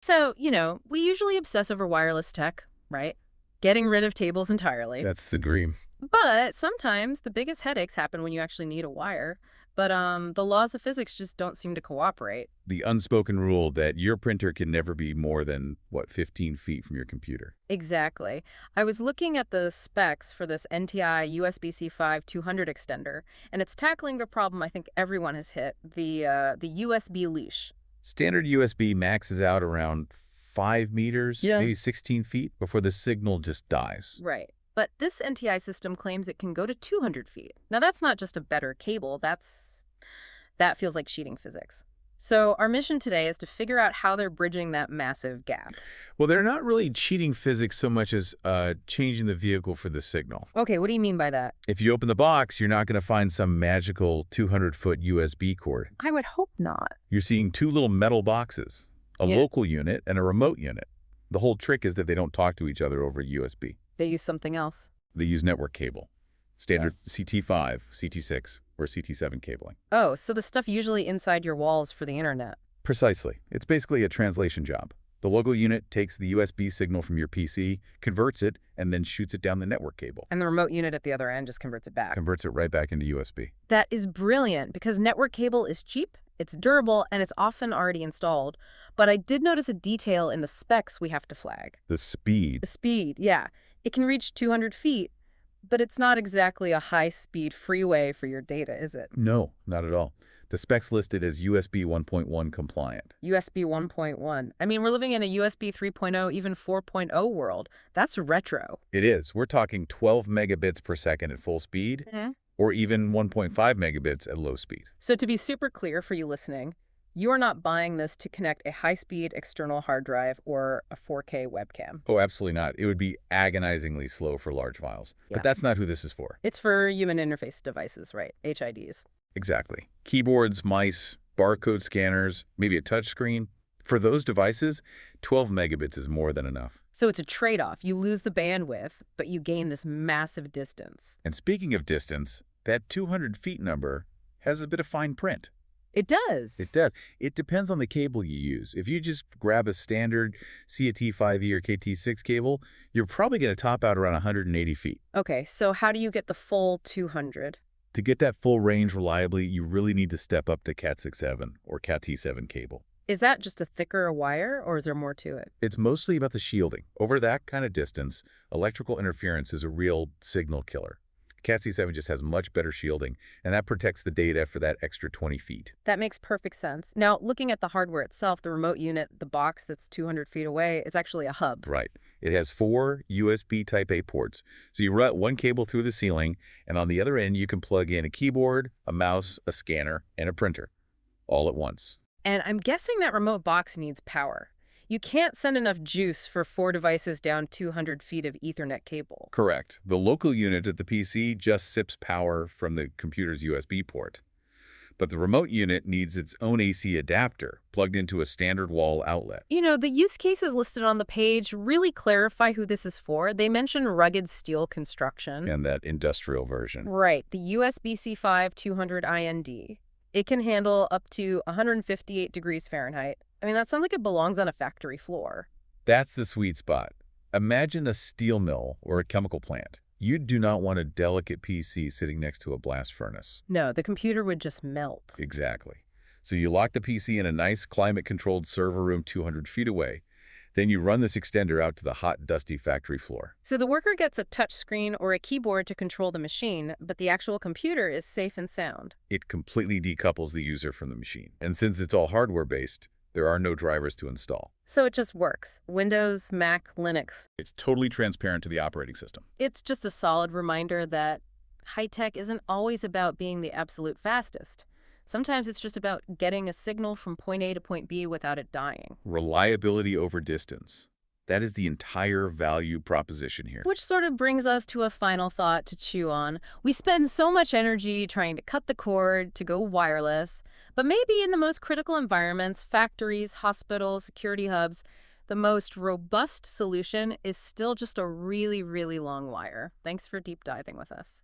So, we usually obsess over wireless tech, right? Getting rid of cables entirely. That's the dream. But sometimes the biggest headaches happen when you actually need a wire. But the laws of physics just don't seem to cooperate. The unspoken rule that your printer can never be more than, what, 15 feet from your computer. Exactly. I was looking at the specs for this NTI USB-C5-200 extender, and it's tackling the problem I think everyone has hit, the USB leash. Standard USB maxes out around 5 meters, Yeah. maybe 16 feet, before the signal just dies. Right. But this NTI system claims it can go to 200 feet. Now, that's not just a better cable, that feels like cheating physics. So our mission today is to figure out how they're bridging that massive gap. Well, they're not really cheating physics so much as changing the vehicle for the signal. Okay, what do you mean by that? If you open the box, you're not going to find some magical 200-foot USB cord. I would hope not. You're seeing two little metal boxes, a Yeah. local unit and a remote unit. The whole trick is that they don't talk to each other over USB. They use something else. They use network cable, standard CT5, CT6, or CT7 cabling. Oh, so the stuff usually inside your walls for the internet. Precisely. It's basically a translation job. The local unit takes the USB signal from your PC, converts it, and then shoots it down the network cable. And the remote unit at the other end just converts it back. Converts it right back into USB. That is brilliant because network cable is cheap, it's durable, and it's often already installed. But I did notice a detail in the specs we have to flag. The speed. The speed, yeah. It can reach 200 feet, but it's not exactly a high-speed freeway for your data, is it? No, not at all. The specs listed as USB 1.1 compliant. USB 1.1. I mean, we're living in a USB 3.0, even 4.0 world. That's retro. It is. We're talking 12 megabits per second at full speed, or even 1.5 megabits at low speed. So to be super clear for you listening, you're not buying this to connect a high-speed external hard drive or a 4K webcam. Oh, absolutely not. It would be agonizingly slow for large files. Yeah. But that's not who this is for. It's for human interface devices, right? HIDs. Exactly. Keyboards, mice, barcode scanners, maybe a touch screen. For those devices, 12 megabits is more than enough. So it's a trade-off. You lose the bandwidth, but you gain this massive distance. And speaking of distance, that 200 feet number has a bit of fine print. It does. It does. It depends on the cable you use. If you just grab a standard CAT5 or CAT6 cable, you're probably going to top out around 180 feet. Okay, so how do you get the full 200? To get that full range reliably, you really need to step up to CAT6-7 or CAT7 cable. Is that just a thicker wire, or is there more to it? It's mostly about the shielding. Over that kind of distance, electrical interference is a real signal killer. CAT7 just has much better shielding, and that protects the data for that extra 20 feet. That makes perfect sense. Now, looking at the hardware itself, the remote unit, the box that's 200 feet away, it's actually a hub. Right. It has 4 USB Type-A ports. So you run one cable through the ceiling, and on the other end, you can plug in a keyboard, a mouse, a scanner, and a printer, all at once. And I'm guessing that remote box needs power. You can't send enough juice for 4 devices down 200 feet of Ethernet cable. Correct. The local unit at the PC just sips power from the computer's USB port. But the remote unit needs its own AC adapter plugged into a standard wall outlet. The use cases listed on the page really clarify who this is for. They mention rugged steel construction. And that industrial version. Right, the USB-C5-200 IND. It can handle up to 158 degrees Fahrenheit. I mean, that sounds like it belongs on a factory floor. That's the sweet spot. Imagine a steel mill or a chemical plant. You do not want a delicate PC sitting next to a blast furnace. No, the computer would just melt. Exactly. So you lock the PC in a nice climate-controlled server room 200 feet away. Then you run this extender out to the hot, dusty factory floor. So the worker gets a touch screen or a keyboard to control the machine, but the actual computer is safe and sound. It completely decouples the user from the machine. And since it's all hardware-based, there are no drivers to install. So it just works. Windows, Mac, Linux. It's totally transparent to the operating system. It's just a solid reminder that high-tech isn't always about being the absolute fastest. Sometimes it's just about getting a signal from point A to point B without it dying. Reliability over distance. That is the entire value proposition here. Which sort of brings us to a final thought to chew on. We spend so much energy trying to cut the cord, to go wireless, but maybe in the most critical environments, factories, hospitals, security hubs, the most robust solution is still just a really, really long wire. Thanks for deep diving with us.